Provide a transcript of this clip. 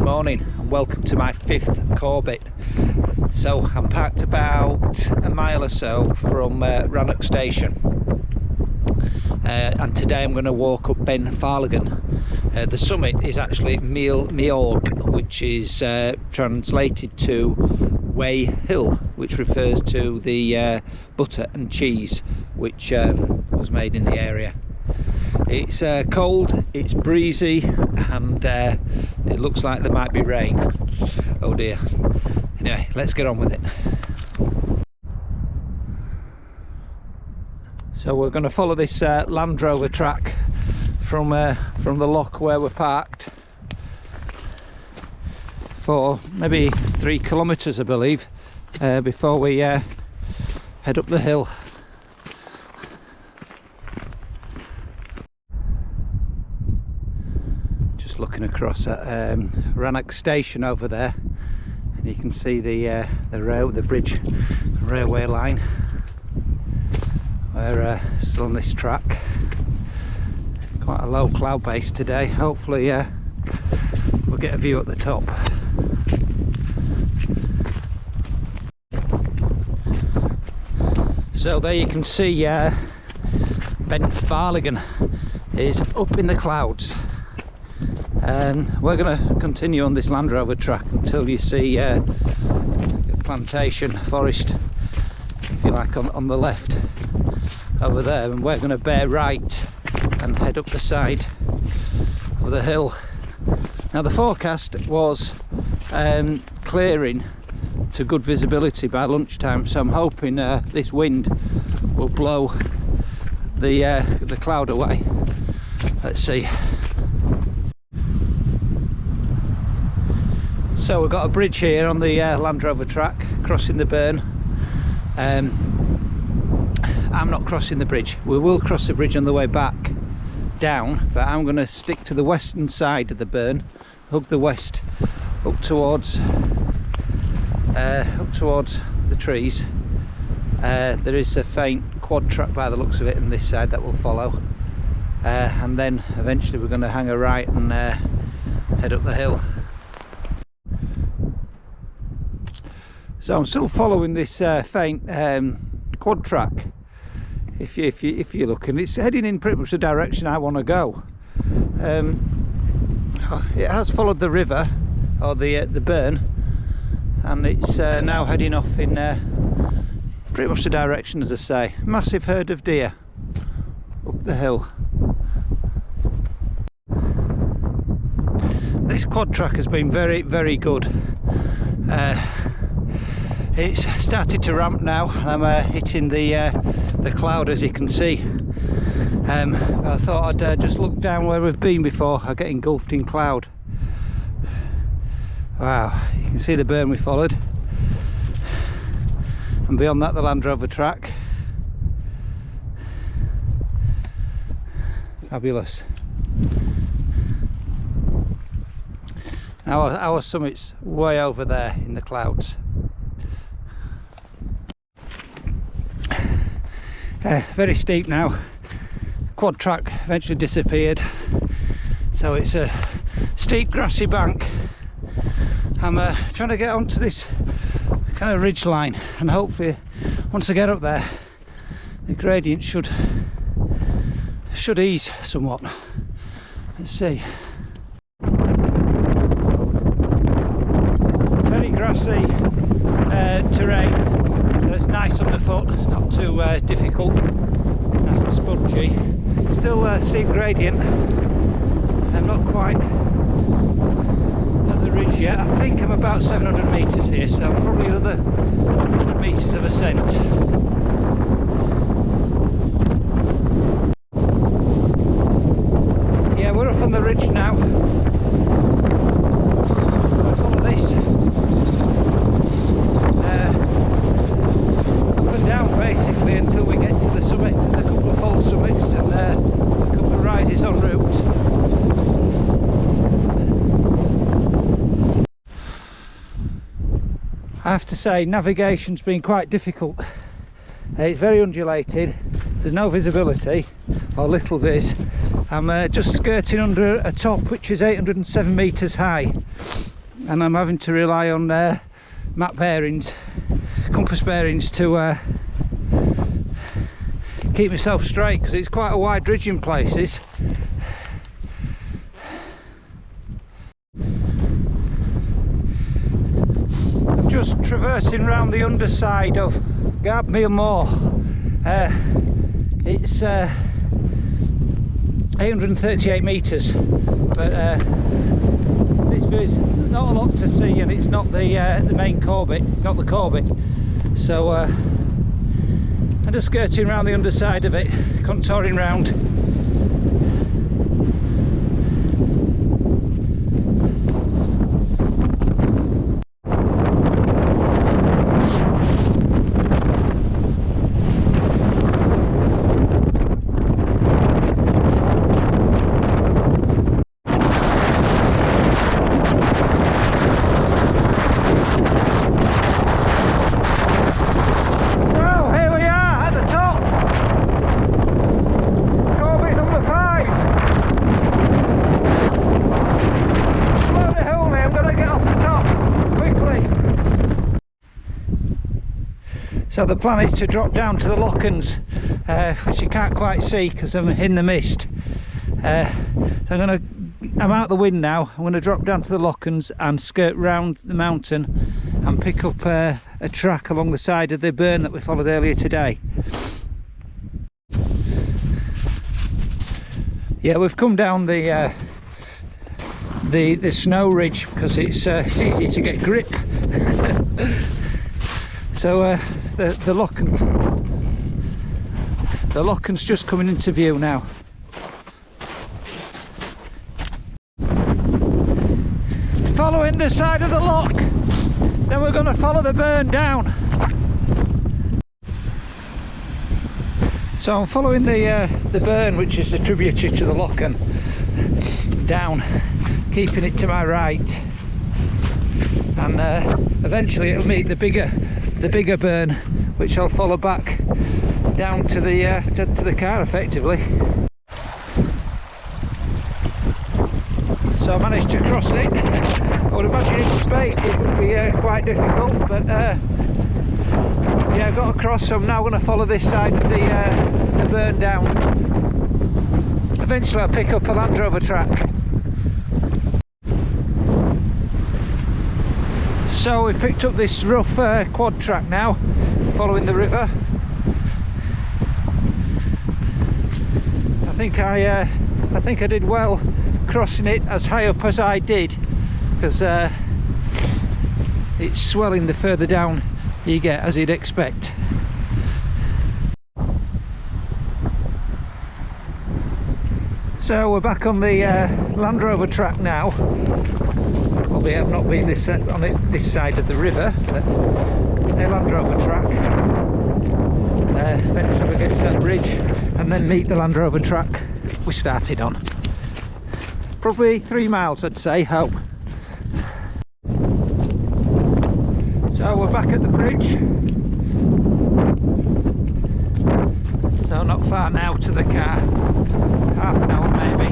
morning and welcome to my 5th Corbett. So I'm parked about a mile or so from Rannoch Station, and today I'm going to walk up Beinn Pharlagain. The summit is actually Meorg, which is translated to Way Hill, which refers to the butter and cheese which was made in the area. It's cold, it's breezy, and it looks like there might be rain. Oh dear. Anyway, let's get on with it. So we're going to follow this Land Rover track from the lock where we're parked for maybe 3 kilometres, I believe, before we head up the hill. Just looking across at Rannoch Station over there, and you can see the bridge railway line. We're still on this track. Quite a low cloud base today. Hopefully we'll get a view at the top. So there you can see Beinn Pharlagain is up in the clouds. We're going to continue on this Land Rover track until you see a plantation forest, if you like, on the left over there, and we're going to bear right and head up the side of the hill. Now the forecast was clearing to good visibility by lunchtime, so I'm hoping this wind will blow the cloud away. Let's see. So we've got a bridge here on the Land Rover track crossing the burn. I'm not crossing the bridge. We will cross the bridge on the way back down, but I'm going to stick to the western side of the burn, hug the west up towards the trees. There is a faint quad track by the looks of it on this side that will follow, and then eventually we're going to hang a right and head up the hill. So I'm still following this faint quad track. If you look, and it's heading in pretty much the direction I want to go. It has followed the river, or the burn, and it's now heading off in pretty much the direction, as I say. Massive herd of deer up the hill. This quad track has been very, very good. It's started to ramp now, and I'm hitting the cloud, as you can see. I thought I'd just look down where we've been before I get engulfed in cloud. Wow, you can see the burn we followed, and beyond that the Land Rover track. Fabulous. Our summit's way over there in the clouds. Very steep now. Quad track eventually disappeared, so it's a steep grassy bank. I'm trying to get onto this kind of ridge line, and hopefully once I get up there the gradient should ease somewhat. Let's see. Very grassy terrain, so it's nice underfoot. It's not too difficult, nice and spongy. Still steep gradient. I'm not quite at the ridge yet. I think I'm about 700 metres here, so probably another 100 metres of ascent. Yeah, we're up on the ridge now. I'll follow this up and down basically until we get to the summit. There's a couple of false summits and a couple of rises en route. I have to say, navigation's been quite difficult. It's very undulated, there's no visibility, or little vis. I'm just skirting under a top which is 807 metres high, and I'm having to rely on map bearings, compass bearings to keep myself straight, because it's quite a wide ridge in places. I'm just traversing around the underside of Gardmere Moor. It's 838 metres, but this view's not a lot to see, and it's not the main core bit, it's not the core bit, so I'm just skirting around the underside of it, contouring round. So the plan is to drop down to the Lochans, which you can't quite see because I'm in the mist. So I'm out the wind now. I'm going to drop down to the Lochans and skirt round the mountain and pick up a track along the side of the burn that we followed earlier today. Yeah, we've come down the snow ridge because it's easy to get grip. So the Lochan's just coming into view now. Following the side of the loch, then we're going to follow the burn down. So I'm following the burn, which is a tributary to the Lochan, down, keeping it to my right, and eventually it'll meet the bigger burn, which I'll follow back down to the car effectively. So I managed to cross it. I would imagine in spate it would be quite difficult, but yeah, I got across. So I'm now going to follow this side of the burn down. Eventually I'll pick up a Land Rover track. So we've picked up this rough quad track now, following the river. I think I did well crossing it as high up as I did, because it's swelling the further down you get, as you'd expect. So we're back on the Land Rover track now. Albeit I've not been this side of the river, but a Land Rover track. Eventually we get to that ridge and then meet the Land Rover track we started on. Probably 3 miles, I'd say, home. So we're back at the bridge. So not far now to the car, half an hour maybe.